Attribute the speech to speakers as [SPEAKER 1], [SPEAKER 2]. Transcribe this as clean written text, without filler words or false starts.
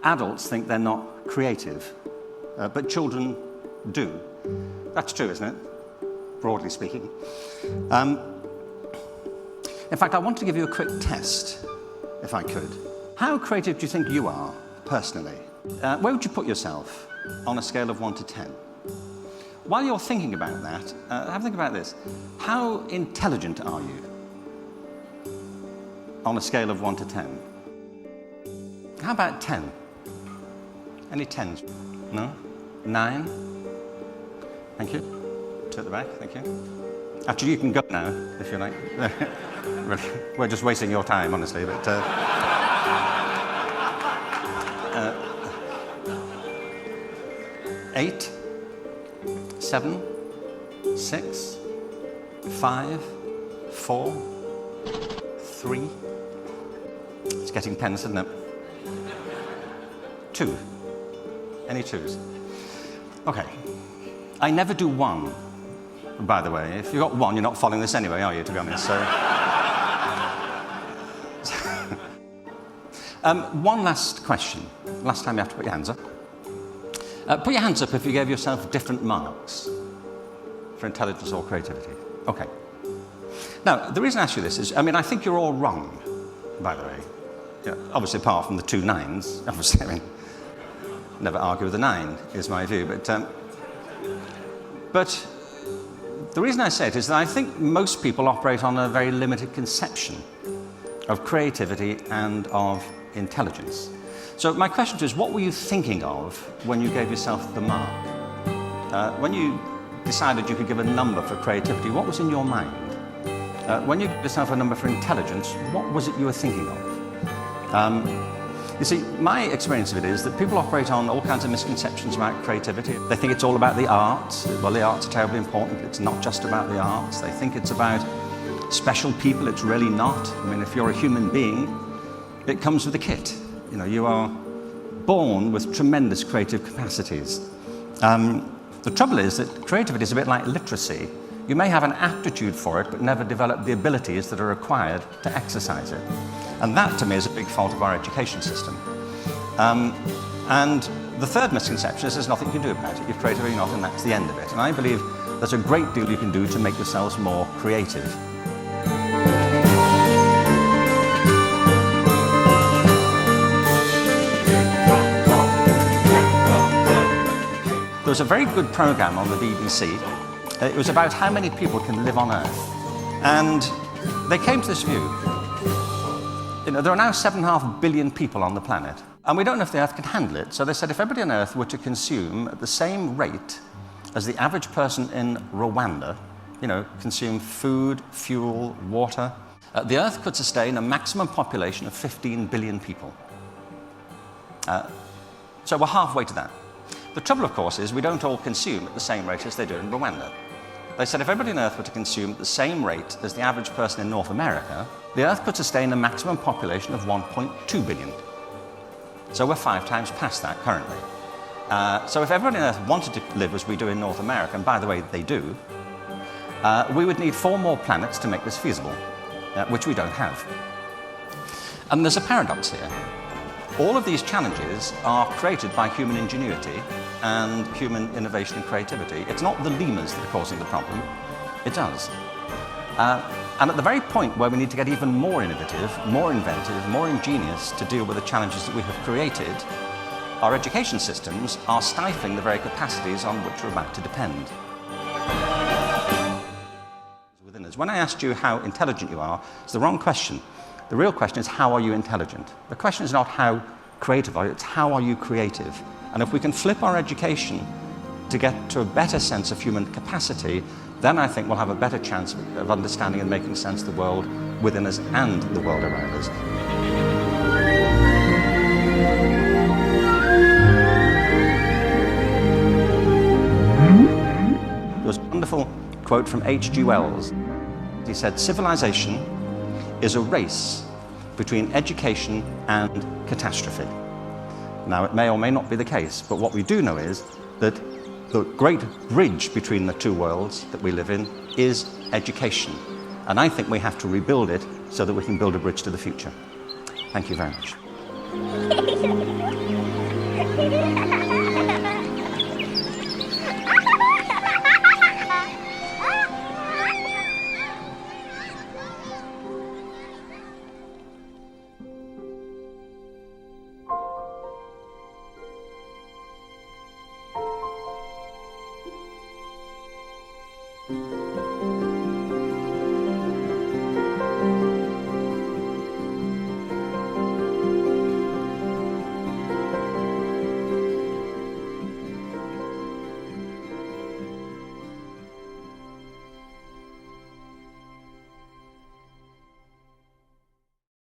[SPEAKER 1] adults think they're not creative, but children do. That's true, isn't it? Broadly speaking. In fact, I want to give you a quick test, if I could. How creative do you think you are, personally? Where would you put yourself on a scale of 1 to 10? While you're thinking about that, have a think about this. How intelligent are you on a scale of 1 to 10? How about 10? Any 10s? No? 9? Thank you. Two at the back, thank you. Actually, you can go now, if you like. We're just wasting your time, honestly, but... 8, 7, 6, 5, 4, 3. It's getting tense, isn't it? 2. Any 2s? Okay. I never do 1, by the way. If you've got 1, you're not following this anyway, are you, to be honest? So... one last question. Last time you have to put your hands up. Put your hands up if you gave yourself different marks for intelligence or creativity. Okay. Now, the reason I ask you this is, I think you're all wrong, by the way. Yeah, obviously, apart from the 2 9s. Obviously, never argue with a 9, is my view. But the reason I say it is that I think most people operate on a very limited conception of creativity and of intelligence. So my question is, what were you thinking of when you gave yourself the mark? When you decided you could give a number for creativity, what was in your mind? When you gave yourself a number for intelligence, what was it you were thinking of? You see, my experience of it is that people operate on all kinds of misconceptions about creativity. They think it's all about the arts. Well, the arts are terribly important. It's not just about the arts. They think it's about special people. It's really not. If you're a human being, it comes with a kit. You are born with tremendous creative capacities. The trouble is that creativity is a bit like literacy. You may have an aptitude for it, but never develop the abilities that are required to exercise it. And that, to me, is a big fault of our education system. And the third misconception is there's nothing you can do about it. You're creative or you're not, and that's the end of it. And I believe there's a great deal you can do to make yourselves more creative. There was a very good program on the BBC. It was about how many people can live on Earth. And they came to this view. There are now 7.5 billion people on the planet. And we don't know if the Earth can handle it. So they said if everybody on Earth were to consume at the same rate as the average person in Rwanda, consume food, fuel, water, the Earth could sustain a maximum population of 15 billion people. So we're halfway to that. The trouble, of course, is we don't all consume at the same rate as they do in Rwanda. They said if everybody on Earth were to consume at the same rate as the average person in North America, the Earth could sustain a maximum population of 1.2 billion. So we're 5 times past that currently. So if everybody on Earth wanted to live as we do in North America, and by the way, they do, we would need 4 more planets to make this feasible, which we don't have. And there's a paradox here. All of these challenges are created by human ingenuity and human innovation and creativity. It's not the lemurs that are causing the problem, it's us. And at the very point where we need to get even more innovative, more inventive, more ingenious to deal with the challenges that we have created, our education systems are stifling the very capacities on which we're about to depend. Within us. When I asked you how intelligent you are, it's the wrong question. The real question is, how are you intelligent? The question is not how creative are you, it's how are you creative? And if we can flip our education to get to a better sense of human capacity, then I think we'll have a better chance of understanding and making sense of the world within us and the world around us. There was a wonderful quote from H.G. Wells. He said, "Civilization is a race between education and catastrophe." Now, it may or may not be the case, but what we do know is that the great bridge between the two worlds that we live in is education. And I think we have to rebuild it so that we can build a bridge to the future. Thank you very much.
[SPEAKER 2] Thank you.